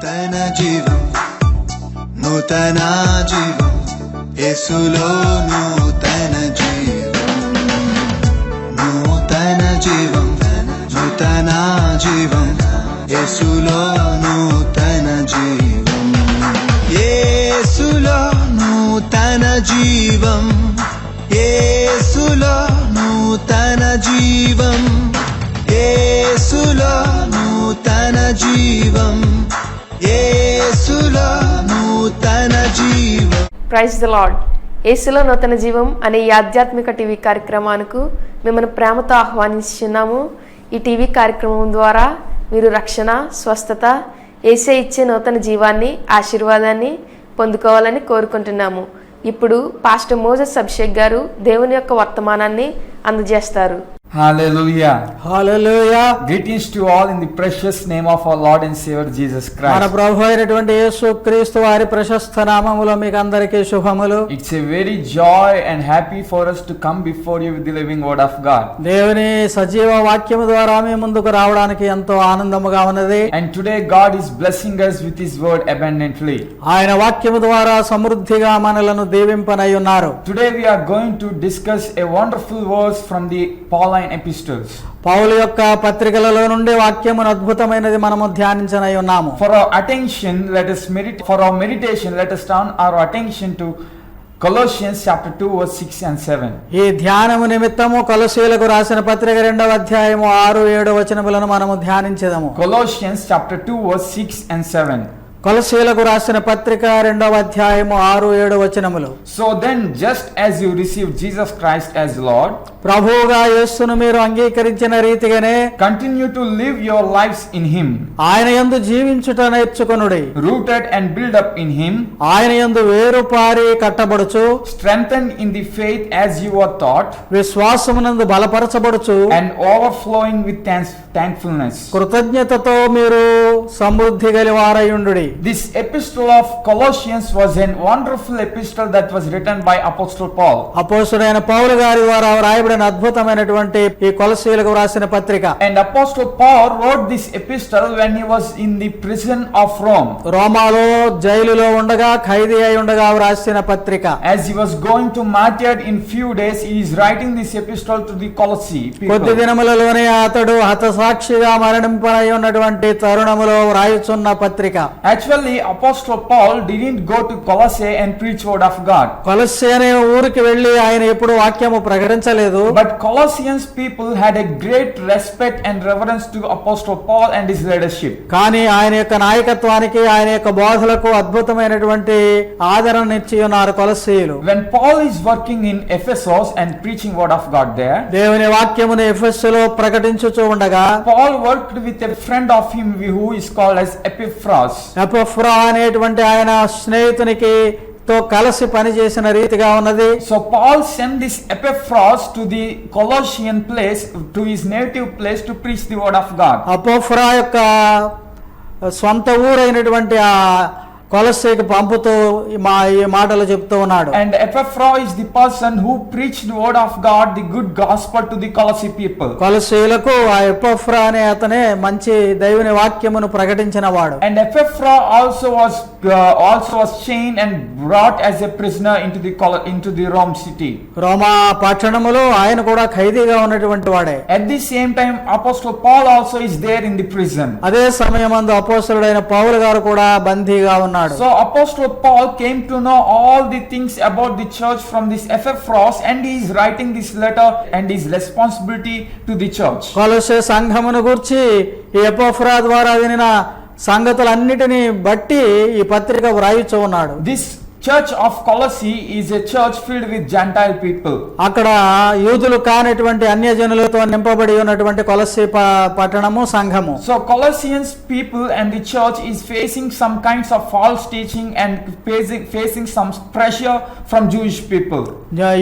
నూతన జీవం, నూతన జీవం, యేసులో నూతన జీవం, నూతన జీవం, నూతన జీవం, యేసులో నూతన జీవం, యేసులో నూతన జీవం, యేసులో నూతన జీవం, యేసులో నూతన జీవం, యేసులో నూతన జీవం. Praise the lord. యేసులో నూతన జీవం అనే ఈ ఆధ్యాత్మిక టీవీ కార్యక్రమానికి మిమ్మల్ని ప్రేమతో ఆహ్వానిస్తున్నాము. ఈ టీవీ కార్యక్రమం ద్వారా మీరు రక్షణ, స్వస్థత, యేసే ఇచ్చే నూతన జీవాన్ని, ఆశీర్వాదాన్ని పొందుకోవాలని కోరుకుంటున్నాము. ఇప్పుడు పాస్టర్ మోజెస్ అభిషేక్ గారు దేవుని యొక్క వర్తమానాన్ని అందజేస్తారు. Hallelujah. Hallelujah. Greetings to all in the precious name of our Lord and Savior Jesus మన Christ. ప్రభు అయినటువంటి యేసుక్రీస్తు వారి ప్రశస్త నామములో మీకు అందరికీ శుభములు. It's a very joy and happy for us to come before you with the living word of God. దేవుని సజీవ వాక్యము ద్వారా మీ ముందుకు రావడానికి ఎంతో ఆనందముగా ఉన్నది. And today God is blessing us with His word abundantly. ఆయన వాక్యము ద్వారా సమృద్ధిగా మనలను దీవింపనై ఉన్నారు. Today we are going to discuss a wonderful verse from the Pauline epistles. పౌలు యొక్క పత్రికలలో నుండి వాక్యమును అద్భుతమైనది మనము ధ్యానించనై ఉన్నాము. For our attention, for our meditation, let us turn our attention to Colossians chapter 2 verse 6 and 7. ఈ ధ్యానము నిమిత్తము కొలొస్సీయులకు రాసిన పత్రిక 2వ అధ్యాయము 6-7 వచనములను మనము ధ్యానించెదము. Colossians chapter 2 verse 6 and 7. కొలొస్సీయులకు రాసిన పత్రిక 2వ అధ్యాయము 6-7 వచనములు. So then, just as you received Jesus Christ as Lord, ప్రభువుగా యేసును మీరు అంగీకరించిన రీతిగానే continue to live your lives in Him, ఆయన యందు జీవించుట నేర్చుకొనుడి. rooted and built up in Him, ఆయన యందు వేరు పారి కట్టబడుచు, strengthened in the faith as you were taught, విశ్వాసమునందు బలపరచబడుచు, and overflowing with thankfulness. కృతజ్ఞతతో మీరు సమృద్ధి గలివారయుండుడి. This epistle of Colossians was a wonderful epistle that was written by Apostle Paul. అపోస్తలుడైన పౌలు గారి ద్వారా రాయబడిన అద్భుతమైనటువంటి ఈ కొలొస్సీయులకు రాసిన పత్రిక. And Apostle Paul wrote this epistle when he was in the prison of Rome. రోమాలో జైలులో ఉండగా, ఖైదీ అయి ఉండగా రాసిన పత్రిక. As he was going to martyred in few days, he is writing this epistle to the Colossae కొద్ది people. దినములలోనే అతడు హతసాక్షిగా మరణింపనై ఉన్నటువంటి తరుణములో రాయుచున్న పత్రిక. Actually, Apostle Paul didn't go to Colossae and preach word of God. కొలొస్సే అనే ఊరికి వెళ్లి ఆయన ఎప్పుడు వాక్యము ప్రకటించలేదు. But Colossians people had a great respect and reverence to Apostle Paul and his leadership. కానీ ఆయన యొక్క నాయకత్వానికి, ఆయన యొక్క బోధలకు అద్భుతమైనటువంటి ఆదరణనిచ్చి ఉన్నారు కొలొస్సీయులు. When Paul is working in Ephesus and preaching word of God there, దేవుని వాక్యమును ఎఫెసులో ప్రకటించుచూ ఉండగా Paul worked with a friend of him who is called as Epaphras. ఎపఫ్రా అనేటువంటి ఆయన స్నేహితునికి తో కలిసి పనిచేసిన రీతిగా ఉన్నది. So Paul sent this Epaphras to the Colossian place, to his native place, to preach the word of God. అపోఫ్రా యొక్క సొంత ఊరైనటువంటి ఆ కొలొస్సేకి పంపుతూ ఈ మాటలు చెప్తూ ఉన్నాడు. And Epaphras is the person who preached the word of God, the good gospel to the Colossae people. కొలొస్సీయులకు ఆ ఎపఫ్రా అనే అతనే మంచి దేవుని వాక్యమును ప్రకటించిన వాడు. And Epaphras also was chained and brought as a prisoner into the Rome city. రోమా పట్టణములో ఆయన కూడా ఖైదీగా ఉన్నటువంటి వాడే. At the same time, Apostle Paul also is there in the prison. అదే సమయమందు అపోస్తలుడైన పౌలు గారు కూడా బందీగా ఉన్నాడు. So Apostle Paul came to know all the things about the church from this Epaphras, and he is writing this letter and his responsibility to the church. కొలొస్సే సంఘమును గూర్చి ఈ ఎపఫ్రా ద్వారా వినిన సంగతులన్నిటిని బట్టి ఈ పత్రిక వ్రాయిచూ ఉన్నాడు. This church of Colossae is a church filled with Gentile people. అక్కడ యూదులు కానటువంటి అన్యజనులతో నింపబడి ఉన్నటువంటి కొలొస్సే పట్టణము, సంఘము. So Colossians people and the church is facing some kinds of false teaching and facing some pressure from Jewish people.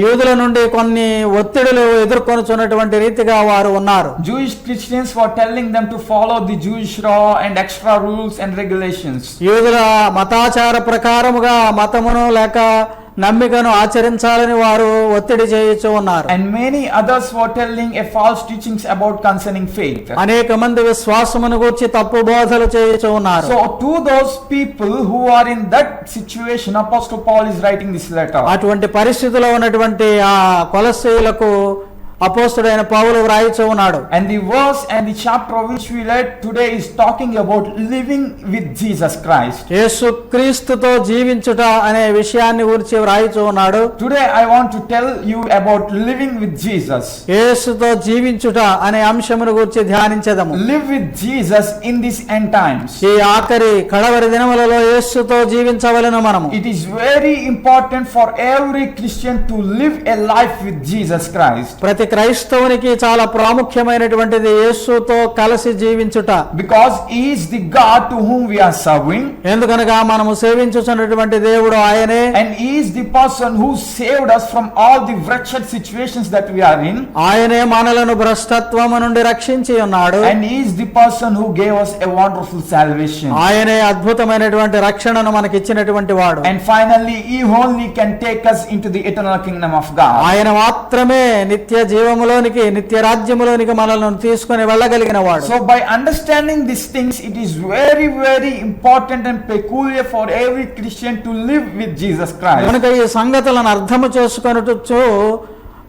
యూదుల నుండి కొన్ని ఒత్తిడులు ఎదుర్కొనుచున్నటువంటి రీతిగా వారు ఉన్నారు. Jewish Christians were telling them to follow the Jewish law and extra rules and regulations. యూదుల మతాచార ప్రకారముగా మతమును లేక నమ్మికను ఆచరించాలని వారు ఒత్తిడి చేయుచూ ఉన్నారు. And many others were telling a false teachings about concerning faith. అనేక మంది విశ్వాసమును గూర్చి తప్పు బోధలు చేయుచూ ఉన్నారు. So to those people who are in that situation, Apostle Paul is writing this letter. అటువంటి పరిస్థితిలో ఉన్నటువంటి ఆ కొలస్సీయులకు అపోస్తుడైన పౌలు వ్రాయిచూ ఉన్నాడు. And the verse and the chapter which we read today is talking about living with Jesus Christ. యేసు క్రీస్తుతో జీవించుట అనే విషయాన్ని గురించి వ్రాయిచూ ఉన్నాడు. Today I want to tell you about living with Jesus. యేసుతో జీవించుట అనే అంశమును గురించి ధ్యానించెదము. Live with Jesus in these end times. ఈ ఆఖరి కడవరి దినములలో యేసుతో జీవించవలెను మనము. It is very important for every Christian to live a life with Jesus Christ. ప్రతి క్రైస్తవునికి చాలా ప్రాముఖ్యమైనటువంటిది యేసుతో కలిసి జీవించుట. Because he is the God to whom we are serving. ఎందుకనగా మనము సేవించుచున్నటువంటి దేవుడు ఆయనే. And he is the person who saved us from all the wretched situations that we are in. ఆయనే మనలను భ్రష్టత్వము నుండి రక్షించి ఉన్నాడు. And he is the person who gave us a wonderful salvation. ఆయనే అద్భుతమైనటువంటి రక్షణను మనకి ఇచ్చినటువంటి వాడు. And finally he only can take us into the eternal kingdom of God. ఆయన మాత్రమే నిత్య జీవములోనికి నిత్య రాజ్యములోనికి మనల్ని తీసుకొని వెళ్ళగలిగిన వాడు. So by understanding these things, it is very very important and peculiar for every Christian to live with Jesus Christ. కనుక ఈ సంగతులను అర్థము చేసుకొనుటచ్చు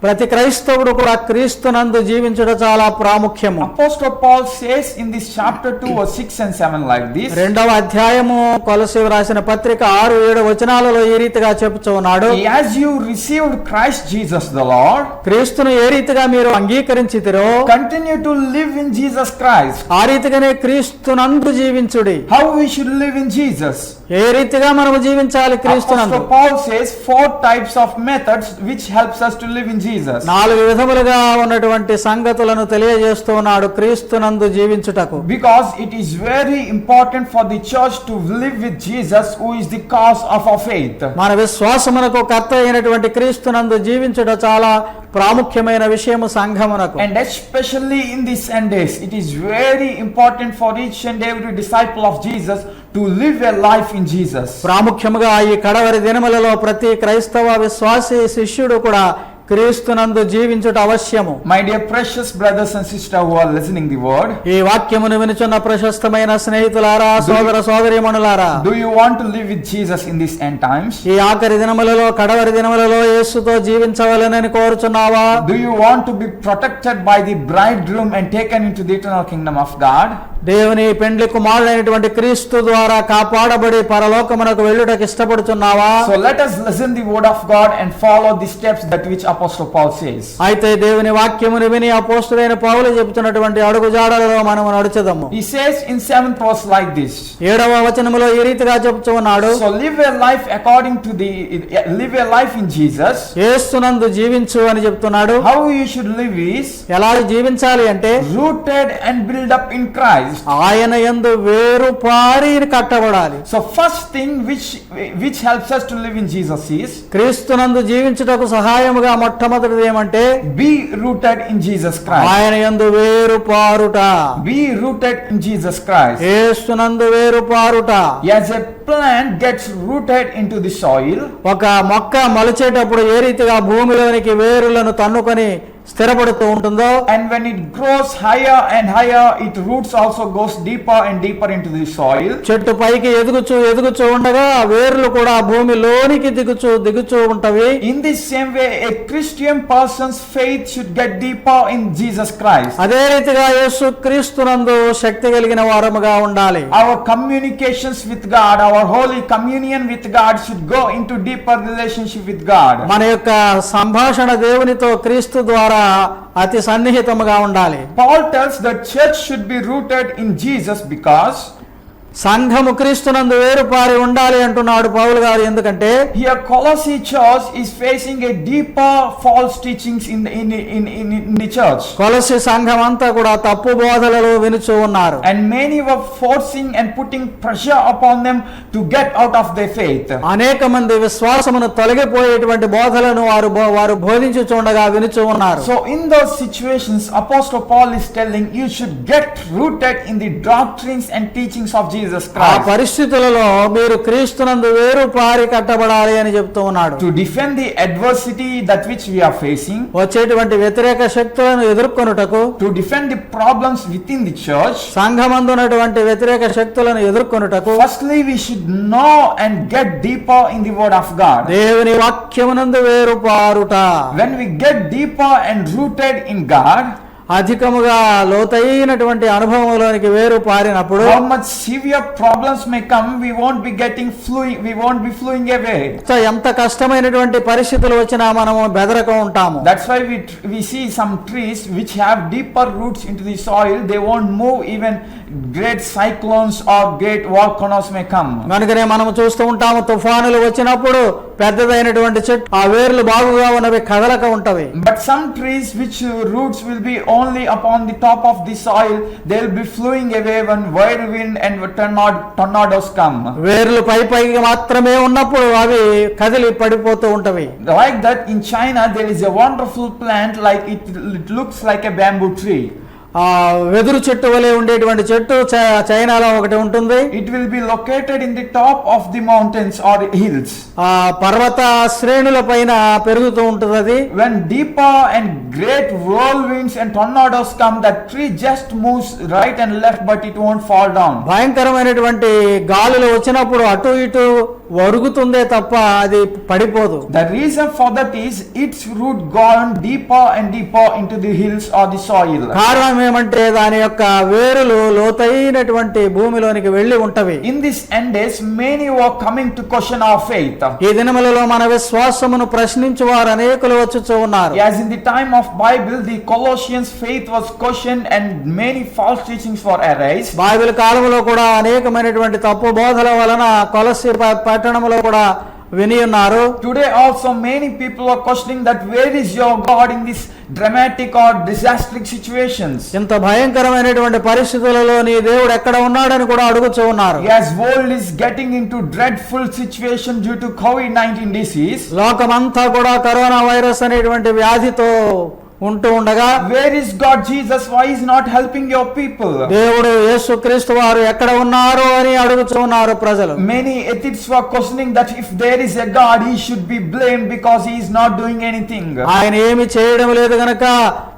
ప్రతి క్రైస్తవుడు కూడా క్రీస్తునందు జీవించుట చాలా ప్రాముఖ్యము. Apostle Paul says in this chapter 2 verse 6 and 7 like this. రెండవ అధ్యాయము కొలస్సీ రాసిన పత్రిక 6-7 వచనాలలో ఈ రీతిగా చెప్పుచూ ఉన్నాడు. As you received Christ Jesus the Lord, క్రీస్తును ఏ రీతిగా మీరు అంగీకరించితిరో continue to live in Jesus Christ. ఆ రీతిగానే క్రీస్తునందు జీవించుడి. How we should live in Jesus? ఏ రీతిగా మనము జీవించాలి క్రీస్తునందు? Apostle Paul says 4 types of methods which helps us to live in Jesus. 4 విధములుగా ఉన్నటువంటి సంగతులను తెలియజేస్తూ ఉన్నాడు క్రీస్తునందు జీవించుటకు. Because it is very important for the church to live with Jesus, who is the cause of our faith. మన విశ్వాసమునకు కర్త అయినటువంటి క్రీస్తునందు జీవించుట చాలా ప్రాముఖ్యమైన విషయము సంఘమునకు. And especially in these end days, it is very important for each and every disciple of Jesus to live a life in Jesus. ప్రాముఖ్యముగా ఈ కడవరి దినములలో ప్రతి క్రైస్తవ విశ్వాసీ శిష్యుడు కూడా క్రీస్తునందు జీవించుట అవశ్యము. My dear precious brothers and sisters who are listening the word, ఈ వాక్యమును వినుచున్న ప్రశస్తమైన స్నేహితులారా, సోదర సోదరీమణులారా, do you want to live with Jesus in these end times? ఈ ఆఖరి దినములలో కడవరి దినములలో యేసుతో జీవించవలెనని కోరుచున్నావా? Do you want to be protected by the bridegroom and taken into the eternal kingdom of God? దేవుని పెండ్లి కుమారుడైనటువంటి క్రీస్తు ద్వారా కాపాడబడి పరలోకమునకు వెళ్ళుటకు ఇష్టపడుచున్నావా? So let us listen the word of God and follow the steps that which Apostle Paul says. అయితే దేవుని వాక్యమును విని అపోస్తలుడైన పౌలు చెబుతున్నటువంటి అడుగుజాడలలో మనము నడుచుదాము. He says in 7th verse like this. 7వ వచనములో ఈ రీతిగా చెబుతూ ఉన్నాడు. So live a life according to live a life in Jesus. యేసునందు జీవించు అని చెప్తున్నాడు. How you should live is ఎలా జీవించాలి అంటే rooted and built up in Christ. ఆయన యందు వేరు పారి కట్టబడాలి. So first thing which helps us to live in Jesus is క్రీస్తునందు జీవించుటకు సహాయముగా మొట్టమొదటిది ఏమంటే be rooted in Jesus Christ. ఆయన యందు వేరు పారుట. Be rooted in Jesus Christ. యేసునందు వేరు పారుట. As a plant gets rooted into the soil, ఒక మొక్క మొలచేటప్పుడు ఏ రీతిగా భూమిలోనికి వేరులను తన్నుకొని స్థిరపడుతూ ఉంటుందో, and when it grows higher and higher, its roots also goes deeper and deeper into the soil. చెట్టు పైకి ఎదుగుచూ ఉండగా వేర్లు కూడా భూమిలోనికి దిగుచూ ఉంటవి. In this same way, a Christian person's faith should get deeper in Jesus Christ. అదే రీతిగా యేసు క్రీస్తునందు శక్తి కలిగిన వారముగా ఉండాలి. Our communications with God, our holy communion with God should go into deeper relationship with God. మన యొక్క సంభాషణ దేవునితో క్రీస్తు ద్వారా అతి సన్నిహితముగా ఉండాలి. Paul tells the church should be rooted in Jesus because సంఘము క్రీస్తునందు వేరుపారి ఉండాలి అంటున్నాడు పౌలు గారు. ఎందుకంటే here Colossae church is facing a deeper false teachings in the church. కొలస్సీ సంఘం అంతా కూడా తప్పు బోధనలు వినుచూ ఉన్నారు. And many were forcing and putting pressure upon them to get out of their faith. అనేక మంది విశ్వాసమును తొలగిపోయేటువంటి బోధలను వారు బోధించుచుండగా వినుచూ ఉన్నారు. So in those situations, Apostle Paul is telling you should get rooted in the doctrines and teachings of Jesus Jesus ఆ Christ. పరిస్థితులలో మీరు క్రీస్తునందు వేరు పారి కట్టబడాలి అని చెప్తూ ఉన్నాడు. To defend the adversity that which we are facing, వచ్చేటువంటి వ్యతిరేక శక్తులను ఎదుర్కొనుటకు, to defend the problems within the church, సంఘమందున్నటువంటి వ్యతిరేక శక్తులను ఎదుర్కొనుటకు firstly we should know and get deeper in the word of God. దేవుని వాక్యమునందు వేరు పారుట. When we get deeper and rooted in God, అధికముగా లోతైనటువంటి అనుభవంలోనికి వేరు పారినప్పుడు how much severe problems may come, we won't be flowing away. ఎంత కష్టమైనటువంటి పరిస్థితులు వచ్చినా మనము బెదరక ఉంటాము. That's why we see some trees which have deeper roots into the soil, they won't move even great cyclones or great volcanoes may come. కనుకనే మనం చూస్తూ ఉంటాము, తుఫానులు వచ్చినప్పుడు పెద్దదైనటువంటి చెట్టు ఆ వేర్లు బాగుగా ఉన్నవి కదలక ఉంటవి. But some trees which roots will be only upon the top of the soil, they'll be flowing away when whirlwind and tornadoes come. వేర్లు పైకి మాత్రమే ఉన్నప్పుడు అవి కదిలి పడిపోతూ ఉంటవి. Like that in China there is a wonderful plant, like it looks like a bamboo tree. ఆ వెదురు చెట్టు వలె ఉండేటువంటి చెట్టు చైనాలో ఒకటి ఉంటుంది. It will be located in the top of the mountains or hills. ఆ పర్వత శ్రేణుల పైన పెరుగుతూ ఉంటుంది అది. When deeper and great whirlwinds and tornadoes come, that tree just moves right and left, but it won't fall down. భయంకరమైనటువంటి గాలులు వచ్చినప్పుడు అటు ఇటు వరుగుతుందే తప్ప అది పడిపోదు. The reason for that is its root gone deeper and deeper into the hills or the soil. కారణం ఏమంటే దాని యొక్క వేరులు లోతైనటువంటి భూమిలోనికి వెళ్లి ఉంటవి. In this end days, many were coming to question our faith. ఈ దినములలో మన విశ్వాసమును ప్రశ్నించు వారు అనేకులు వచ్చుచూ ఉన్నారు. As in the time of Bible, the Colossians faith was questioned and many false teachings were arise. Bible కాలంలో కూడా అనేకమైనటువంటి తప్పు బోధల వలన కొలస్సీ పట్టణంలో కూడా విని ఉన్నారు. Today also many people are questioning that where is your God in this dramatic or disastrous situations. ఇంత భయంకరమైనటువంటి పరిస్థితులలో నీ దేవుడు ఎక్కడ ఉన్నాడని కూడా అడుగుతూ ఉన్నారు. As world is getting into dreadful situation due to COVID-19 disease, లోకమంతా కూడా కరోనా వైరస్ అనేటువంటి వ్యాధితో ఉంటూ ఉండగా, where is God Jesus? Why is not helping your people? దేవుడు యేసుక్రీస్తు వారు ఎక్కడ ఉన్నారు అని అడుగుతూ ఉన్నారు ప్రజలు. Many atheists were questioning that if there is a God, he should be blamed because he is not doing anything. ఆయన ఏమి చేయడం లేదు గనక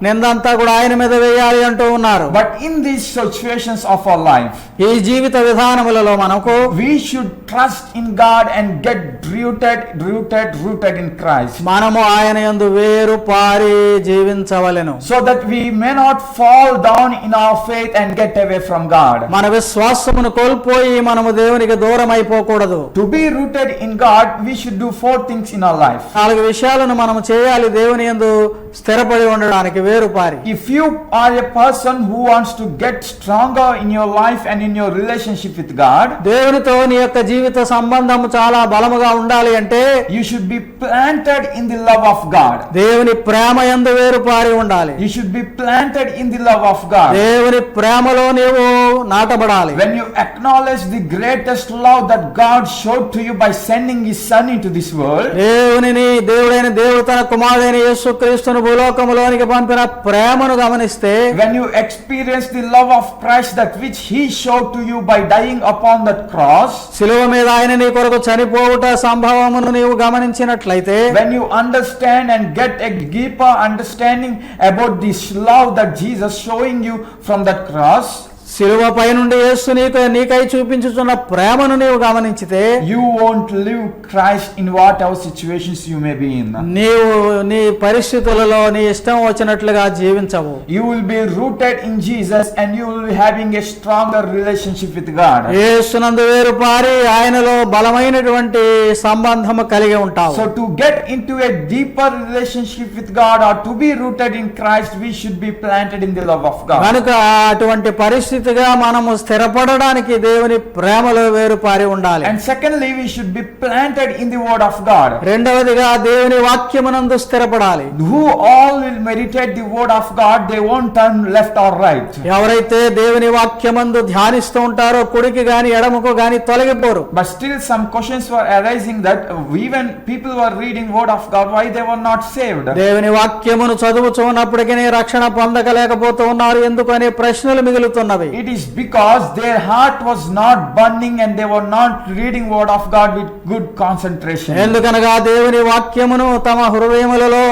నిందంతా కూడా ఆయన మీద వేయాలి అంటూ ఉన్నారు. But in these situations of our life, ఈ జీవిత విధానములలో మనకు we should trust in God and get rooted in Christ, మనము ఆయన యందు వేరు పారి జీవించవలెను. so that we may not fall down in our faith and get away from God. మన విశ్వాసమును కోల్పోయి మనము దేవునికి దూరం అయిపోకూడదు. To be rooted in God, we should do 4 things in our life. 4 విషయాలను మనము చేయాలి దేవుని యందు స్థిరపడి ఉండడానికి వేరు పారి. If you are a person who wants to get stronger in your life and in your relationship with God, దేవునితో నీ యొక్క జీవిత సంబంధం చాలా బలముగా ఉండాలి అంటే you should be planted in the love of God. దేవుని ప్రేమ యందు వేరు పారి ఉండాలి. You should be planted in the love of God. దేవుని ప్రేమలో నీవు నాటబడాలి. When you acknowledge the greatest love that God showed to you by sending his son into this world, దేవుడైన దేవుడు తన కుమారుడైన యేసుక్రీస్తును భూలోకములోనికి పంపిన ప్రేమను గమనిస్తే, when you experience the love of Christ that which he showed to you by dying upon that cross, శిలువ మీద ఆయన నీ కొరకు చనిపోవుట సంభవమును నీవు గమనించినట్లయితే, when you understand and get a deeper understanding about this love that Jesus showing you from that cross, శిలువపై నుండి యేసు నీకై చూపించుచున్న ప్రేమను నీవు గమనించితే, you won't live Christ in whatever situations you may be in. నీవు నీ పరిస్థితులలో నీ ఇష్టం వచ్చినట్లుగా జీవించవు. You will be rooted in Jesus and you will be having a stronger relationship with God. యేసునందు వేరు పారి ఆయనలో బలమైనటువంటి సంబంధము కలిగి ఉంటావు. So to get into a deeper relationship with God or to be rooted in Christ, we should be planted in the love of God. కనుక అటువంటి పరిస్థితిగా మనము స్థిరపడడానికి దేవుని ప్రేమలో వేరు పారి ఉండాలి. And secondly, we should be planted in the word of God. రెండవదిగా దేవుని వాక్యమునందు స్థిరపడాలి. Who all will meditate the word of God, they won't turn left or right. ఎవరైతే దేవుని వాక్యమందు ధ్యానిస్తూ ఉంటారో కుడికి గాని ఎడమకు గాని తొలగిపోరు. But still some questions were arising that even people were reading word of God, why they were not saved? దేవుని వాక్యమును చదువుచున్నప్పటికీ రక్షణ పొందకలేకపోతూ ఉన్నారు ఎందుకు అనే ప్రశ్నలు మిగులుతున్నవి. It is because their heart was not burning and they were not reading word of God with good concentration. ఎందుకనగా దేవుని వాక్యమును తమ హృదయములలో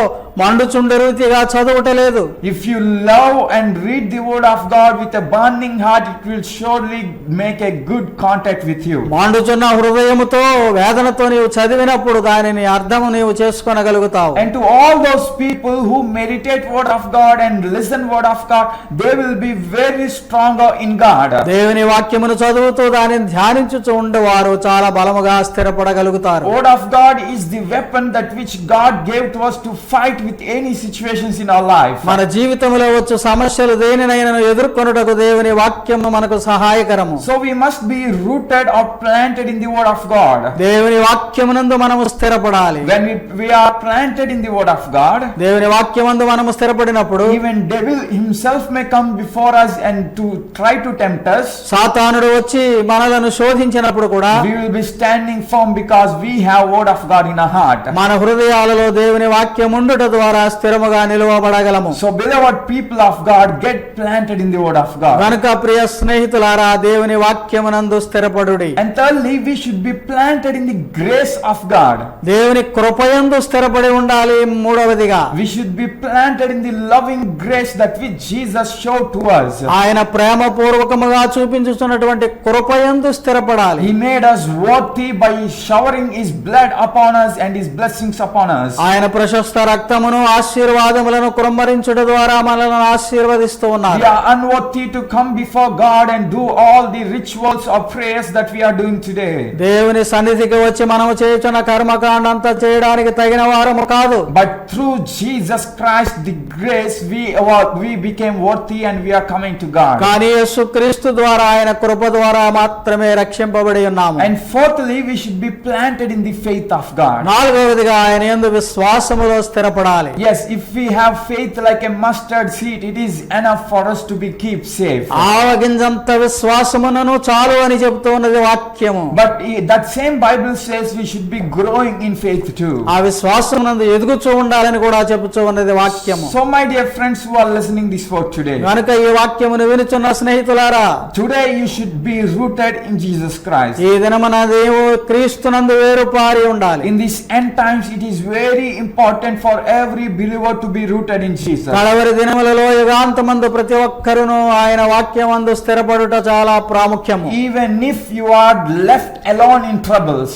మండుచుండు రీతిగా చదువుటలేదు. If you love and read the word of God with a burning heart, it will surely make a good contact with you. మండుచున్న హృదయముతో వేదనతో నీవు చదివినప్పుడు దానిని అర్థము నీవు చేసుకొనగలుగుతావు. And to all those people who meditate word of God and listen word of God, they will be very stronger in God. దేవుని వాక్యమును చదువుతూ దానిని ధ్యానించుచు ఉండేవారు చాలా బలముగా స్థిరపడగలుగుతారు. Word of God is the weapon that which God gave to us to fight with any situations in our life. మన జీవితంలో వచ్చు సమస్యలు దేనినైనా ఎదుర్కొనుటకు దేవుని వాక్యము మనకు సహాయకరము. So we must be rooted or planted in the word of God. దేవుని వాక్యమునందు మనము స్థిరపడాలి. When we are planted in the word of God, దేవుని వాక్యమందు మనము స్థిరపడినప్పుడు even devil himself may come before us and to try to tempt us. సాతానుడు వచ్చి మనలను శోధించినప్పుడు కూడా We will be standing firm because we have word of God in our heart. మన హృదయాలలో దేవుని వాక్యం ఉండుట ద్వారా స్థిరముగా నిలువబడగలము. So beloved people of God, get planted in the word of God. కనుక ప్రియ స్నేహితులారా దేవుని వాక్యమునందు స్థిరపడుడి. And thirdly, we should be planted in the grace of God. దేవుని కృపయందు స్థిరపడి ఉండాలి. మూడవదిగా We should be planted in the loving grace that which Jesus showed to us. ఆయన ప్రేమ పూర్వకముగా చూపించుతున్నటువంటి కృపయందు స్థిరపడాలి. He made us worthy by showering his blood upon us and his blessings upon us. ఆయన ప్రశస్త రక్తమును ఆశీర్వాదములను కుమ్మరించుట ద్వారా మనల్ని ఆశీర్వదిస్తూ We ఉన్నారు. are unworthy to come before God and do all the rituals or prayers that we are doing today. దేవుని సన్నిధికి వచ్చి మనము చేయుచున్న కర్మకాండ అంతా చేయడానికి తగిన వారము కాదు. But through Jesus Christ, the grace, we became worthy and we are coming to God. కానీ యేసుక్రీస్తు ద్వారా ఆయన కృప ద్వారా మాత్రమే రక్షింపబడి ఉన్నాము. And fourthly, we should be planted in the faith of God. నాలుగవదిగా ఆయన యందు విశ్వాసములో స్థిరపడాలి. Yes, if we have faith like a mustard seed, it is enough for us to be keep safe. ఆవగింజంత విశ్వాసమునను చాలు అని చెబుతూ ఉన్నది వాక్యము. But that same Bible says we should be growing in faith too. ఆ విశ్వాసమునందు ఎదుగుచూ ఉండాలని కూడా చెబుతూ ఉన్నది వాక్యము. So my dear friends who are listening this word today, కనుక ఈ వాక్యమును వినుచున్న స్నేహితులారా, today you should be rooted in Jesus Christ. ఈ దినమున దేవు క్రీస్తునందు వేరుపారి ఉండాలి. In these end times, it is very important for every believer to be rooted in Jesus. కడవరి దినములలో యుగాంతమందు ప్రతి ఒక్కరును ఆయన వాక్యమందు స్థిరపడుట చాలా ప్రాముఖ్యము. Even if you are left alone in troubles,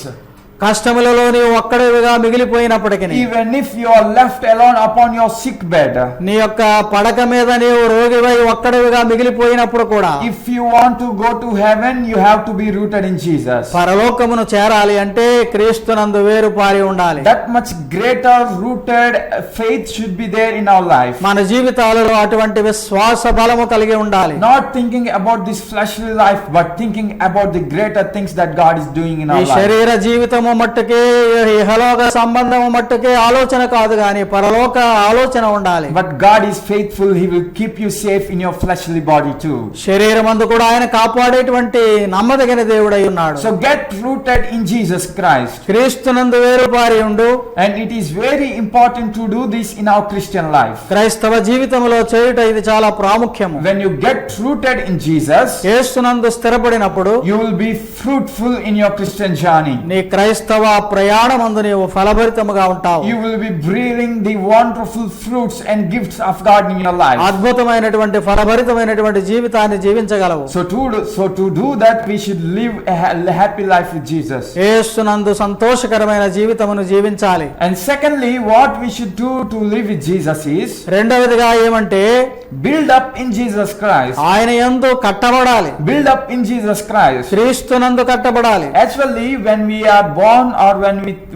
కష్టములలో నీవు ఒక్కడివిగా మిగిలిపోయినప్పటికీ, even if you are left alone upon your sick bed, నీ యొక్క పడక మీద నీవు రోగివై ఒక్కడివిగా మిగిలిపోయినప్పుడు కూడా, if you want to go to heaven, you have to be rooted in Jesus. పరలోకమును చేరాలి అంటే క్రీస్తునందు వేరుపారి ఉండాలి. That much greater rooted faith should be there in our life. మన జీవితాలలో అటువంటి విశ్వాస బలము కలిగి ఉండాలి. Not thinking about this fleshly life, but thinking about the greater things that God is doing in ఈ our life. శరీర జీవితము మట్టుకే, ఇహలోక సంబంధము మట్టుకే ఆలోచన కాదు గాని పరలోక ఆలోచన ఉండాలి. But God is faithful. He will keep you safe in your fleshly body too. శరీరమందు కూడా ఆయన కాపాడేటువంటి నమ్మదగిన దేవుడై ఉన్నాడు. So get rooted in Jesus Christ. క్రీస్తునందు వేరుపారి ఉండు. And it is very important to do this in our Christian life. క్రైస్తవ జీవితంలో చేయుట ఇది చాలా ప్రాముఖ్యము. When you get rooted in Jesus, యేసునందు స్థిరపడినప్పుడు you will be fruitful in your Christian journey. నీ క్రైస్తవ ప్రయాణమందు నీవు ఫలభరితముగా ఉంటావు. You will be breathing the wonderful fruits and gifts of God in your life. అద్భుతమైనటువంటి ఫలభరితమైనటువంటి జీవితాన్ని జీవించగలవు. So to do that, we should live a happy life with Jesus. యేసునందు సంతోషకరమైన జీవితమును జీవించాలి. And secondly, what we should do to live with Jesus is రెండవదిగా ఏమంటే build up in Jesus Christ. ఆయన యందు కట్టబడాలి. Build up in Jesus Christ. క్రీస్తునందు కట్టబడాలి. Actually, when we are born or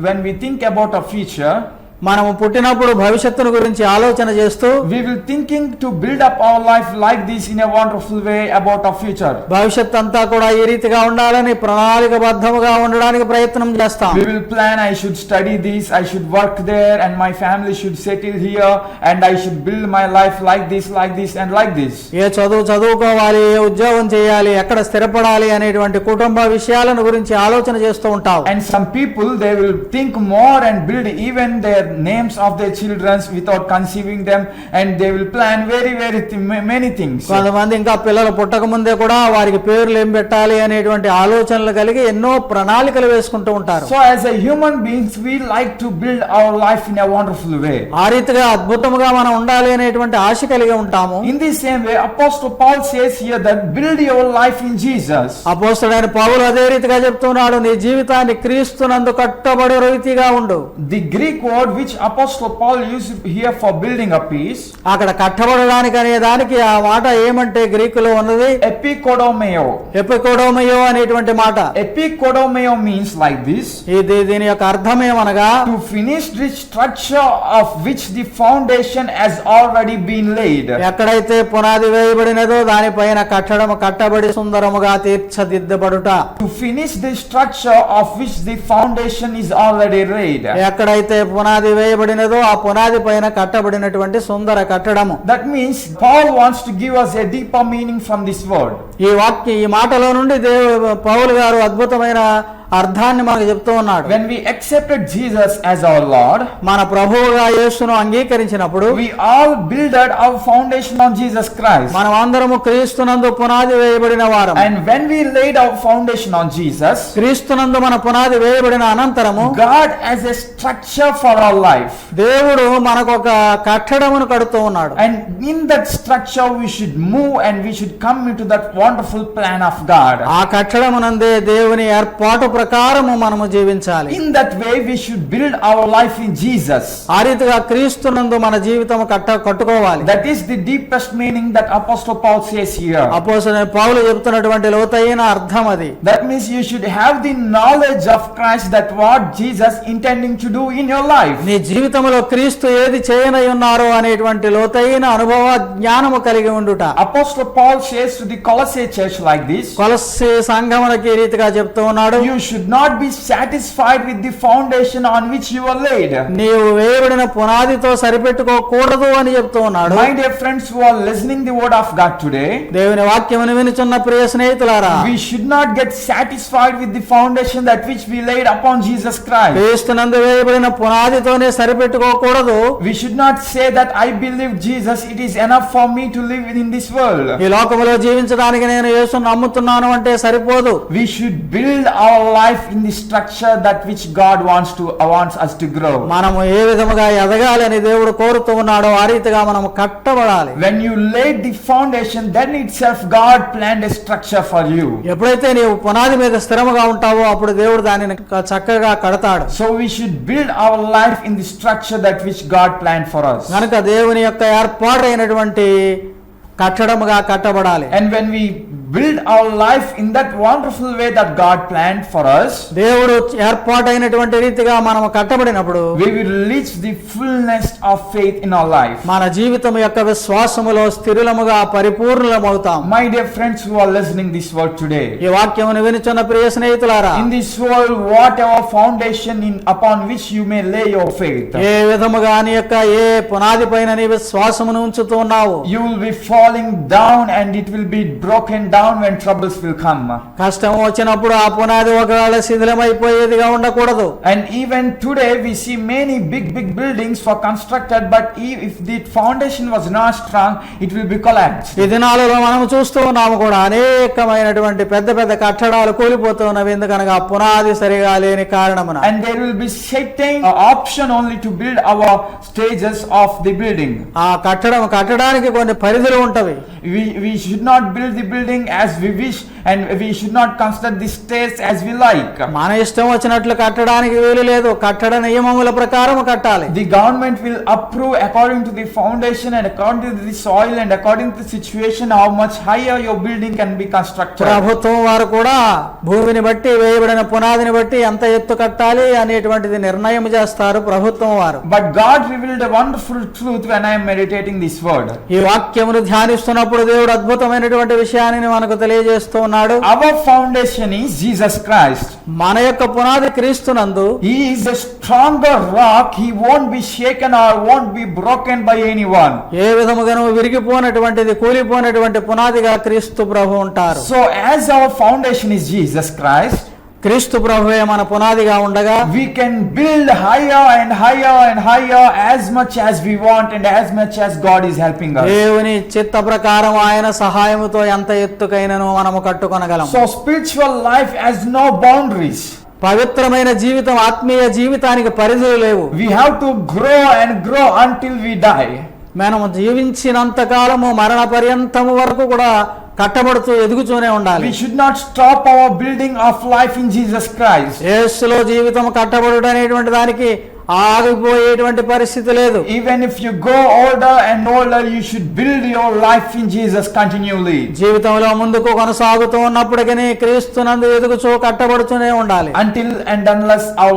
when we think about our future, మనము పుట్టినప్పుడు భవిష్యత్తును గురించి ఆలోచన చేస్తూ we will thinking to build up our life like this in a wonderful way about our future. భవిష్యత్తు అంతా కూడా ఈ రీతిగా ఉండాలని ప్రణాళికబద్ధముగా ఉండడానికి ప్రయత్నం చేస్తాం. We will plan, I should study this, I should work there, and my family should settle here, and I should build my life like this and like this. ఏ చదువుకోవాలి, ఏ ఉద్యోగం చేయాలి, ఎక్కడ స్థిరపడాలి అనేటువంటి కుటుంబ విషయాలను గురించి ఆలోచన చేస్తూ ఉంటావు. And some people, they will think more and build even their their names of their children without conceiving them, and they will plan many things. కొంతమంది ఇంకా పిల్లలు పుట్టక ముందే కూడా వారికి పేర్లు ఏం పెట్టాలి అనేటువంటి ఆలోచనలు కలిగి ఎన్నో ప్రణాళికలు వేసుకుంటూ ఉంటారు. So as a human beings, we like to build our life in a wonderful way. ఆ రీతిగా అద్భుతంగా మనం ఉండాలి అనేటువంటి ఆశ కలిగి ఉంటాము. In the same way, Apostle Paul says here that build your life in Jesus. అపోస్తలుడైన పౌలు అదే రీతిగా చెప్తున్నాడు, నీ జీవితాన్ని క్రీస్తునందు కట్టబడే రీతిగా ఉండు. The Greek word which Apostle Paul used here for building a piece, అక్కడ కట్టబడడానికి అనే దానికి ఆ మాట ఏమంటే గ్రీకులో ఉన్నది epikodomeo. ఎపికోడోమయో అనేటువంటి మాట. Epikodomeo means like this: దీని యొక్క అర్థం ఏమనగా to finish the structure of which the foundation has already been laid. ఎక్కడైతే పునాది వేయబడినదో దానిపైన కట్టడం కట్టబడి సుందరముగా తీర్చిదిద్దబడుట. To finish the structure of which the foundation is already laid. ఎక్కడైతే పునాది వేయబడినదో ఆ పునాది పైన కట్టబడినటువంటి సుందర కట్టడము. That means Paul wants to give us a deeper meaning from this word. ఈ మాటలో నుండి పౌలు గారు అద్భుతమైన అర్థాన్ని మనకు చెప్తూ ఉన్నాడు. When we accepted Jesus as our Lord, మన ప్రభువుగా యేసును అంగీకరించినప్పుడు we all builded our foundation on Jesus Christ. మనం అందరము క్రీస్తునందు పునాది వేయబడిన వారం. And when we laid our foundation on Jesus, క్రీస్తునందు మన పునాది వేయబడిన అనంతరము God has a structure for our life. దేవుడు మనకు ఒక కట్టడమును కడుతూ ఉన్నాడు. And in that structure we should move and we should come into that wonderful plan of God. ఆ కట్టడమునందే దేవుని ఏర్పాటు ప్రకారము మనము జీవించాలి. In that way we should build our life in Jesus. ఆ రీతిగా క్రీస్తునందు మన జీవితము కట్టుకోవాలి. That is the deepest meaning that Apostle Paul says here. అపోస్తలుడైన పౌలు చెప్తున్నటువంటి లోతైన అర్థం అది. That means you should have the knowledge of Christ, that what Jesus intending to do in your life. నీ జీవితంలో క్రీస్తు ఏది చేయనై ఉన్నారో అనేటువంటి లోతైన అనుభవ జ్ఞానము కలిగి ఉండుట. Apostle Paul says to the Colossae church like this: కొలస్సే సంఘమునకి ఈ రీతిగా చెప్తూ ఉన్నాడు, you should not be satisfied with the foundation on which you were laid. నీవు వేయబడిన పునాదితో సరిపెట్టుకోకూడదు అని చెప్తూ ఉన్నాడు. My dear friends who are listening the word of God today, దేవుని వాక్యమును వినుచున్న ప్రియ స్నేహితులారా, we should not get satisfied with the foundation that which we laid upon Jesus Christ. క్రీస్తునందు వేయబడిన పునాదితోనే సరిపెట్టుకోకూడదు. We should not say that I believe Jesus, it is enough for me to live in this world. ఈ లోకములో జీవించడానికి నేను యేసును నమ్ముతున్నాను అంటే సరిపోదు. We should build our life in the structure that which God wants us to grow. మనము ఏ విధముగా ఎదగాలని దేవుడు కోరుతూ ఉన్నాడో ఆ రీతిగా మనము కట్టబడాలి. When you laid the foundation, then itself God planned a structure for you. ఎప్పుడైతే నీవు పునాది మీద స్థిరముగా ఉంటావో అప్పుడు దేవుడు దానిని చక్కగా కడతాడు. So we should build our life in the structure that which God planned for us. కనుక దేవుని యొక్క ఏర్పాటైనటువంటి కట్టడముగా కట్టబడాలి. And when we build our life in that wonderful way that God planned for us, దేవుడు ఏర్పాటైనటువంటి రీతిగా మనము కట్టబడినప్పుడు we will reach the fullness of faith in our life. మన జీవితం యొక్క విశ్వాసములో స్థిరులముగా పరిపూర్ణమవుతాం. My dear friends who are listening this word today, ఈ వాక్యమును వినుచున్న ప్రియ స్నేహితులారా, in this world whatever foundation upon which you may lay your faith, ఏ విధముగా నీ యొక్క ఏ పునాది పైన నీ విశ్వాసమును ఉంచుతూ ఉన్నావు, you will be falling down and it will be broken down when troubles will come. కష్టం వచ్చినప్పుడు ఆ పునాది ఒకవేళ శిథిలమైపోయేదిగా ఉండకూడదు. And even today we see many big buildings were constructed, but if the foundation was not strong, it will be collapsed. ఈ దినాలలో మనం చూస్తూ ఉన్నాము కూడా అనేకమైనటువంటి పెద్ద పెద్ద కట్టడాలు కూలిపోతూ ఉన్నవి, ఎందుకనగా పునాది సరిగా లేని కారణమున. And there will be certain option only to build our stages of the building. ఆ కట్టడానికి కొన్ని పరిధులు ఉంటవి. We should not build the building as we wish, and we should not construct the stairs as we like. మన ఇష్టం వచ్చినట్లు కట్టడానికి వీలు లేదు. కట్టడ నియమముల ప్రకారం కట్టాలి. The government will approve according to the foundation and according to the soil and according to the situation how much higher your building can be constructed. ప్రభుత్వం వారు కూడా భూమిని బట్టి వేయబడిన పునాదిని బట్టి ఎంత ఎత్తు కట్టాలి అనేటువంటిది నిర్ణయం చేస్తారు ప్రభుత్వం వారు. But God revealed a wonderful truth when I am meditating this word. ఈ వాక్యమును ధ్యానిస్తున్నప్పుడు దేవుడు అద్భుతమైనటువంటి విషయాన్ని మనకు తెలియజేస్తూ ఉన్నాడు. Our foundation is Jesus Christ. మన యొక్క పునాది క్రీస్తునందు. He is a stronger rock. He won't be shaken or won't be broken by anyone. ఏ విధముగాను విరిగిపోయినటువంటిది కూలిపోయినటువంటి పునాదిగా క్రీస్తు ప్రభు ఉంటారు. So as our foundation is Jesus Christ, క్రీస్తు ప్రభువే మన పునాదిగా ఉండగా we can build higher and higher and higher as much as we want and as much as God is helping us. దేవుని చిత్త ప్రకారం ఆయన సహాయముతో ఎంత ఎత్తుకైనను మనము కట్టుకొనగలం. So spiritual life has no boundaries. పవిత్రమైన జీవితం, ఆత్మీయ జీవితానికి పరిధులు లేవు. We have to grow and grow until we die. మనము జీవించినంత కాలము మరణ పర్యంతము వరకు కూడా కట్టబడుతూ ఎదుగుతూనే ఉండాలి. We should not stop our building of life in Jesus Christ. యేసులో జీవితం కట్టబడుట అనేటువంటి దానికి ఆగిపోయేటువంటి పరిస్థితి లేదు. Even if you go older and older, you should build your life in Jesus continually. జీవితంలో ముందుకు కొనసాగుతూ ఉన్నప్పటికీ క్రీస్తునందు ఎదుగుచూ కట్టబడుతూనే ఉండాలి. Until and unless our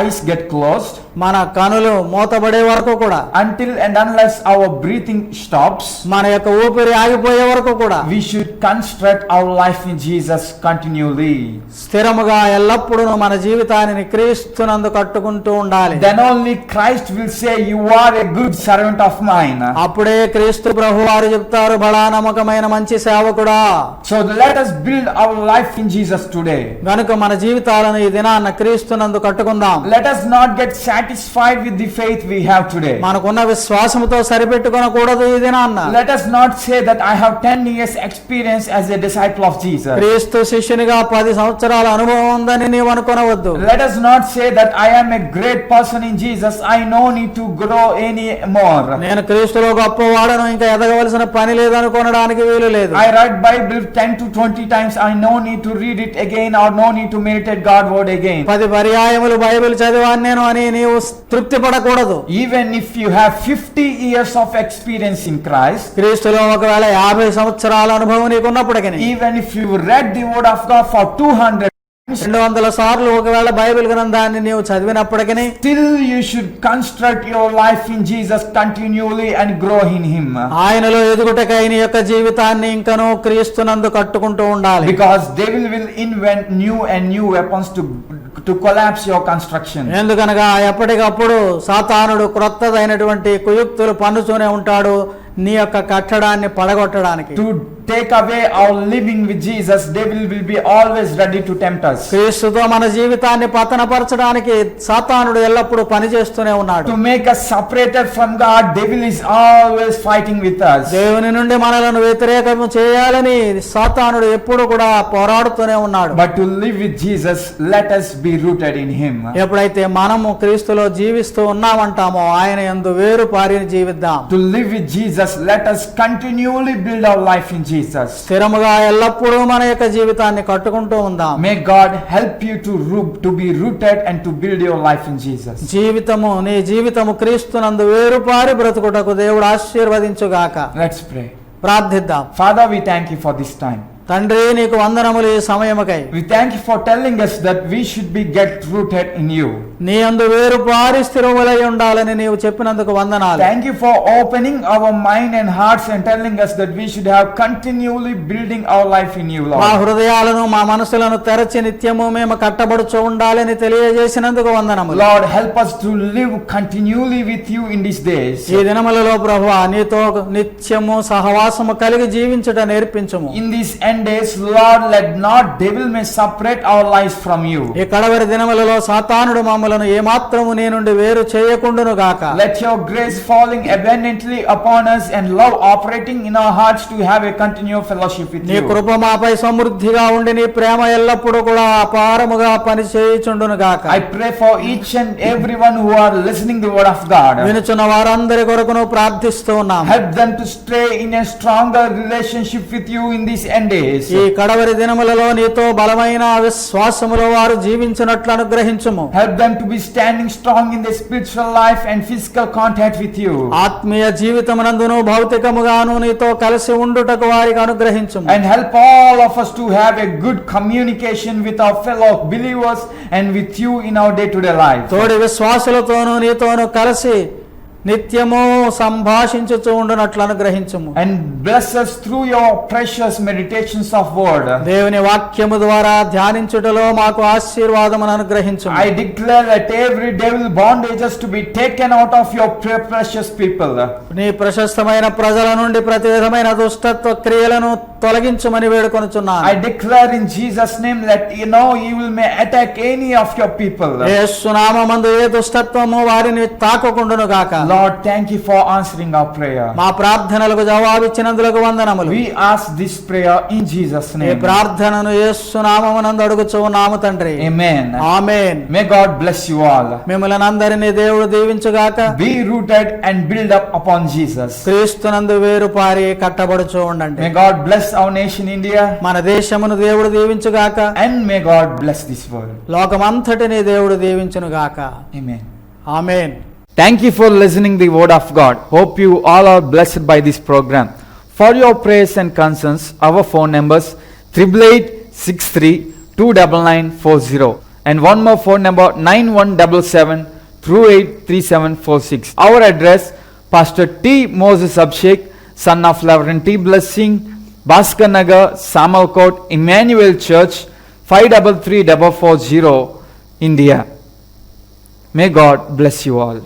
eyes get closed. మన కనులు మూతబడే వరకు కూడా. Until and unless our breathing stops. మన యొక్క ఊపిరి ఆగిపోయే వరకు కూడా. We should construct our life in Jesus continually. స్థిరముగా ఎల్లప్పుడూ మన జీవితాన్ని క్రీస్తునందు కట్టుకుంటూ ఉండాలి. Then only Christ will say, "You are a good servant of mine." అప్పుడే క్రీస్తు ప్రభువారు చెప్తారు, బలా నమ్మకమైన మంచి సేవకుడా. So let us build our life in Jesus today. గనుక మన జీవితాలను ఈ దినాన్న క్రీస్తునందు కట్టుకుందాం. Let us not get satisfied with the faith we have today. మనకున్న విశ్వాసముతో సరిపెట్టుకొనకూడదు ఈ దినాన్న. Let us not say that I have 10 years experience as a disciple of Jesus. క్రీస్తు శిష్యునిగా 10 సంవత్సరాల అనుభవం ఉందని నీవు అనుకొనవద్దు. Let us not say that I am a great person in Jesus, I no need to grow any more. నేను క్రీస్తులో గొప్పవాడను, ఇంకా ఎదగవలసిన పని లేదు అనుకోవడానికి వీలు లేదు. I read Bible 10 to 20 times, I no need to read it again or no need to meditate God word again. 10 పర్యాయములు Bible చదివాను నేను అని నీవు తృప్తి పడకూడదు. Even if you have 50 years of experience in Christ, క్రీస్తులో ఒకవేళ 50 సంవత్సరాల అనుభవం నీకున్నప్పటికీ, even if you read the word of God for 200 200 సార్లు ఒకవేళ బైబిల్ గ్రంథాన్ని నీవు చదివినప్పటికీ, still you should construct your life in Jesus continually and grow in Him. ఆయనలో ఎదుగుటకై నీ యొక్క జీవితాన్ని ఇంకనూ క్రీస్తునందు కట్టుకుంటూ ఉండాలి. Because devil will invent new and new weapons to collapse your construction. ఎందుకనగా ఎప్పటికప్పుడు సాతానుడు క్రొత్తదైనటువంటి కుయుక్తులు పన్నుతూనే ఉంటాడు నీ యొక్క కట్టడాన్ని పడగొట్టడానికి. To take away our living with Jesus, devil will be always ready to tempt us. క్రీస్తుతో మన జీవితాన్ని పతనపరచడానికి సాతానుడు ఎల్లప్పుడూ పనిచేస్తూనే ఉన్నాడు. To make us separated from God, devil is always fighting with us. దేవుని నుండి మనలను వ్యతిరేకము చేయాలని సాతానుడు ఎప్పుడు కూడా పోరాడుతూనే ఉన్నాడు. But to live with Jesus, let us be rooted in Him. ఎప్పుడైతే మనము క్రీస్తులో జీవిస్తూ ఉన్నామంటామో ఆయన యందు వేరు పారిని జీవిద్దాం. To live with Jesus, let us continually build our life in Jesus. స్థిరముగా ఎల్లప్పుడూ మన యొక్క జీవితాన్ని కట్టుకుంటూ ఉందాం. May God help you to be rooted and to build your life in Jesus. నీ జీవితము క్రీస్తునందు వేరుపారి బ్రతుకుటకు దేవుడు ఆశీర్వదించుగాక. Let's pray. ప్రార్థిద్దాం. Father, we thank you for this time. తండ్రి నీకు వందనములు ఈ సమయముకై. We thank you for telling us that we should be get rooted in you. నీ యందు వేరుపారి స్థిరములై ఉండాలని నీవు చెప్పినందుకు వందనాలు. Thank you for opening our mind and hearts and telling us that we should have continually building our life in you, మా Lord. హృదయాలను మా మనసులను తెరచి నిత్యము మేము కట్టబడుచు ఉండాలని తెలియజేసినందుకు వందనములు. Lord, help us to live continually with you in these days. ఈ దినములలో ప్రభువా నీతో నిత్యము సహవాసము కలిగి జీవించుట నేర్పించుము. In these end days, Lord, let not devil may separate our lives from you. ఈ కడవరి దినములలో సాతానుడు మమ్మలను ఏమాత్రము నీ నుండి వేరు చేయకుండును గాక. Let your grace falling abundantly upon us and love operating in our hearts to have a continual fellowship with నీ you. కృప మాపై సమృద్ధిగా ఉండి నీ ప్రేమ ఎల్లప్పుడూ కూడా అపారముగా పని చేయుచుండును గాక. I pray for each and everyone who are listening the word of God. వినుచున్న వారందరి కొరకును ప్రార్థిస్తూ ఉన్నాం. Help them to stay in a stronger relationship with you in these end days. ఈ కడవరి దినములలో నీతో బలమైన విశ్వాసములో వారు జీవించినట్లు అనుగ్రహించుము. Help them to be standing strong in the spiritual life and physical contact with you. ఆత్మీయ జీవితమునందును భౌతికముగాను నీతో కలిసి ఉండుటకు వారికి అనుగ్రహించుము. And help all of us to have a good communication with our fellow believers and with you in our day-to-day life. తోడి విశ్వాసులతోనూ నీతోనూ కలిసి నిత్యము సంభాషించుచు ఉండునట్లు అనుగ్రహించుము. and bless us through your precious meditations of word. దేవుని వాక్యము ద్వారా ధ్యానించుటలో మాకు ఆశీర్వాదమును అనుగ్రహించుము. I declare that every devil bondages to be taken out of your precious people. నీ ప్రశస్తమైన ప్రజల నుండి ప్రతి విధమైన దుష్టత్వ క్రియలను తొలగించమని వేడుకొనుచున్నాను. I declare in Jesus' name that no evil may attack any of your people. యేసు నామమందు ఏ దుష్టత్వము వారిని తాకకుండును గాక. Lord, thank you for answering our prayer. మా ప్రార్థనలకు జవాబిచ్చినందులకు వందనములు. We ask this prayer in Jesus' ఈ name. ప్రార్థనను యేసు నామమునందు అడుగుచున్నాము తండ్రి. Amen. Amen. May God bless you all. మిమ్మల్ని అందరినీ దేవుడు దీవించుగాక. Be rooted and build up upon Jesus. క్రీస్తునందు వేరు పారి కట్టబడుచు ఉండండి. May God bless our nation India, మన దేశమును దేవుడు దీవించుగాక. and may God bless this world. లోకమంతటిని దేవుడు దీవించును గాక. Amen. Amen. Thank you for listening the word of God. Hope you all are blessed by this program. For your prayers and concerns, our phone numbers 8863-29940 and one more phone number 9177-383746. Our address, Pastor T. Moses Abhishek, son of Reverend T. Blessing, Bhaskar Nagar, Samalkot, Emmanuel Church, 533440, India. May God bless you all.